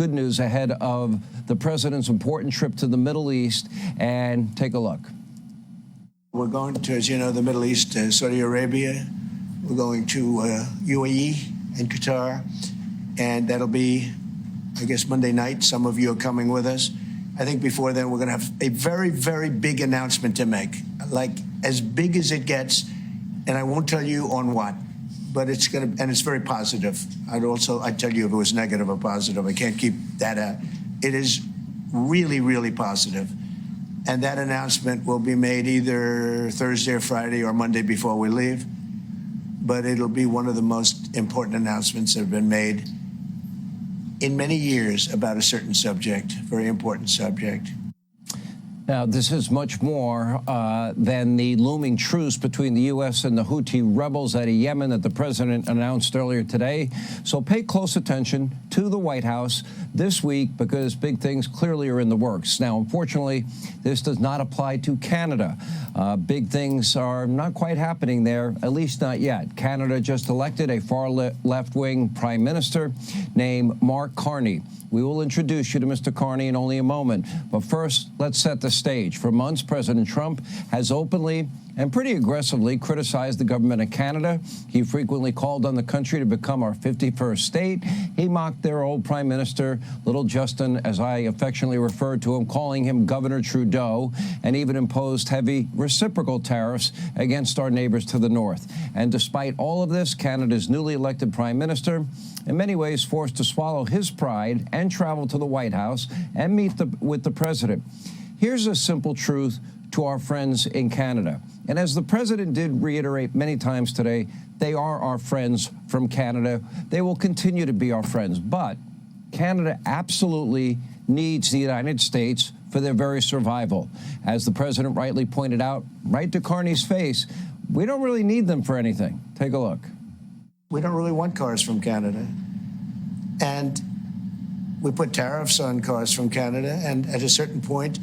Good news ahead of the president's important trip to the Middle East, and take a look. We're going to, as you know, the Middle East, Saudi Arabia. We're going to UAE and Qatar, and that'll be, I guess, Monday night. Some of you are coming with us. I think before then we're going to have a very, very big announcement to make, like as big as it gets, and I won't tell you on what. But it's going to, and it's very positive. I'd tell you if it was negative or positive. I can't keep that out. It is really, really positive. And that announcement will be made either Thursday or Friday or Monday before we leave. But it'll be one of the most important announcements that have been made in many years about a certain subject, very important subject. Now, this is much more than the looming truce between the U.S. and the Houthi rebels out of Yemen that the president announced earlier today. So pay close attention to the White House this week, because big things clearly are in the works. Now, unfortunately, this does not apply to Canada. Big things are not quite happening there, at least not yet. Canada just elected a far left-wing prime minister named Mark Carney. We will introduce you to Mr. Carney in only a moment. But first, let's set the stage. For months, President Trump has openly and pretty aggressively criticized the government of Canada. He frequently called on the country to become our 51st state. He mocked their old prime minister, Little Justin, as I affectionately referred to him, calling him Governor Trudeau, and even imposed heavy reciprocal tariffs against our neighbors to the north. And despite all of this, Canada's newly elected prime minister, in many ways forced to swallow his pride and travel to the White House and meet with the president. Here's a simple truth to our friends in Canada. And as the president did reiterate many times today, they are our friends from Canada. They will continue to be our friends. But Canada absolutely needs the United States for their very survival. As the president rightly pointed out, right to Carney's face, we don't really need them for anything. Take a look. We don't really want cars from Canada. And we put tariffs on cars from Canada, and at a certain point,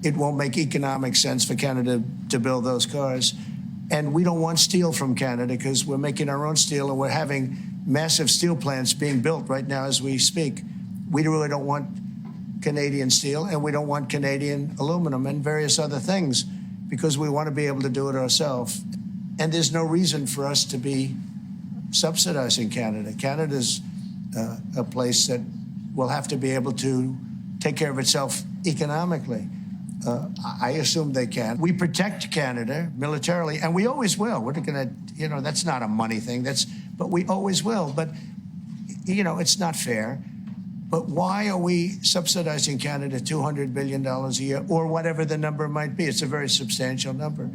it won't make economic sense for Canada to build those cars. And we don't want steel from Canada because we're making our own steel, and we're having massive steel plants being built right now as we speak. We really don't want Canadian steel, and we don't want Canadian aluminum and various other things because we want to be able to do it ourselves. And there's no reason for us to be subsidizing Canada. Canada's a place that will have to be able to take care of itself economically. I assume they can. We protect Canada militarily, and we always will. We're not going to, that's not a money thing. But we always will. But, it's not fair. But why are we subsidizing Canada $200 billion a year, or whatever the number might be? It's a very substantial number.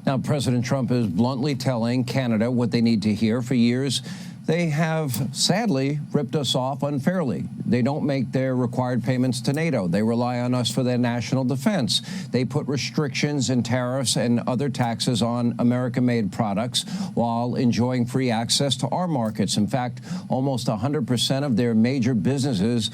Now, President Trump is bluntly telling Canada what they need to hear. For years, they have sadly ripped us off unfairly. They don't make their required payments to NATO. They rely on us for their national defense. They put restrictions and tariffs and other taxes on American-made products while enjoying free access to our markets. In fact, almost 100% of their major businesses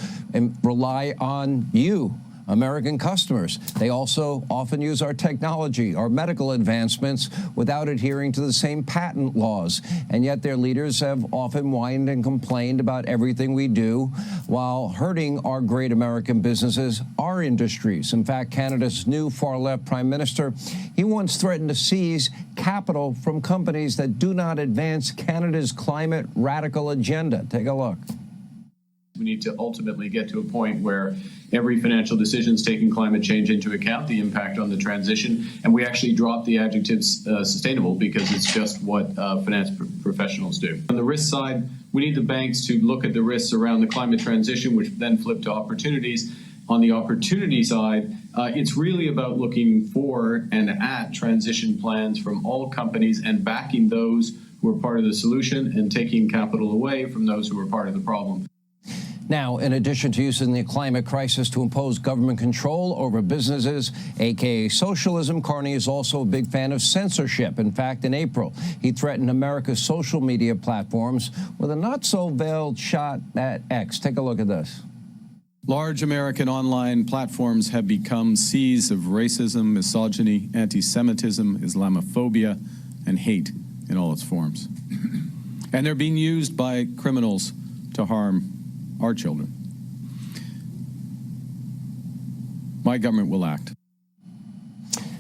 rely on you, American customers. They also often use our technology, our medical advancements, without adhering to the same patent laws. And yet their leaders have often whined and complained about everything we do while hurting our great American businesses, our industries. In fact, Canada's new far-left prime minister, he once threatened to seize capital from companies that do not advance Canada's climate radical agenda. Take a look. We need to ultimately get to a point where every financial decision is taking climate change into account, the impact on the transition, and we actually drop the adjective sustainable because it's just what finance professionals do. On the risk side, we need the banks to look at the risks around the climate transition, which then flip to opportunities. On the opportunity side, it's really about looking for and at transition plans from all companies and backing those who are part of the solution and taking capital away from those who are part of the problem. Now, in addition to using the climate crisis to impose government control over businesses, a.k.a. socialism, Carney is also a big fan of censorship. In fact, in April, he threatened America's social media platforms with a not-so-veiled shot at X. Take a look at this. Large American online platforms have become seas of racism, misogyny, anti-Semitism, Islamophobia, and hate in all its forms. And they're being used by criminals to harm our children. My government will act.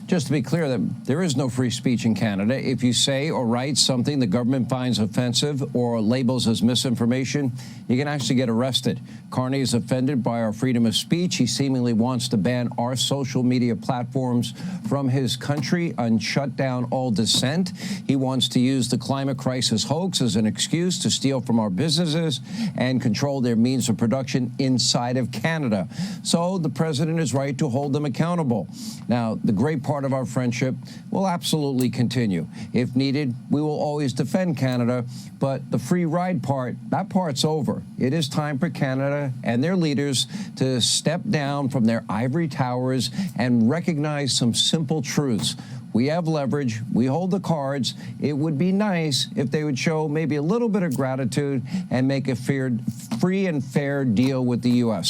Just to be clear, that there is no free speech in Canada. If you say or write something the government finds offensive or labels as misinformation, you can actually get arrested. Carney is offended by our freedom of speech. He seemingly wants to ban our social media platforms from his country and shut down all dissent. He wants to use the climate crisis hoax as an excuse to steal from our businesses and control their means of production inside of Canada. So the president is right to hold them accountable. Now, the great part of our friendship will absolutely continue. If needed, we will always defend Canada, but the free ride part, that part's over. It is time for Canada and their leaders to step down from their ivory towers and recognize some simple truths. We have leverage. We hold the cards. It would be nice if they would show maybe a little bit of gratitude and make a free and fair deal with the U.S.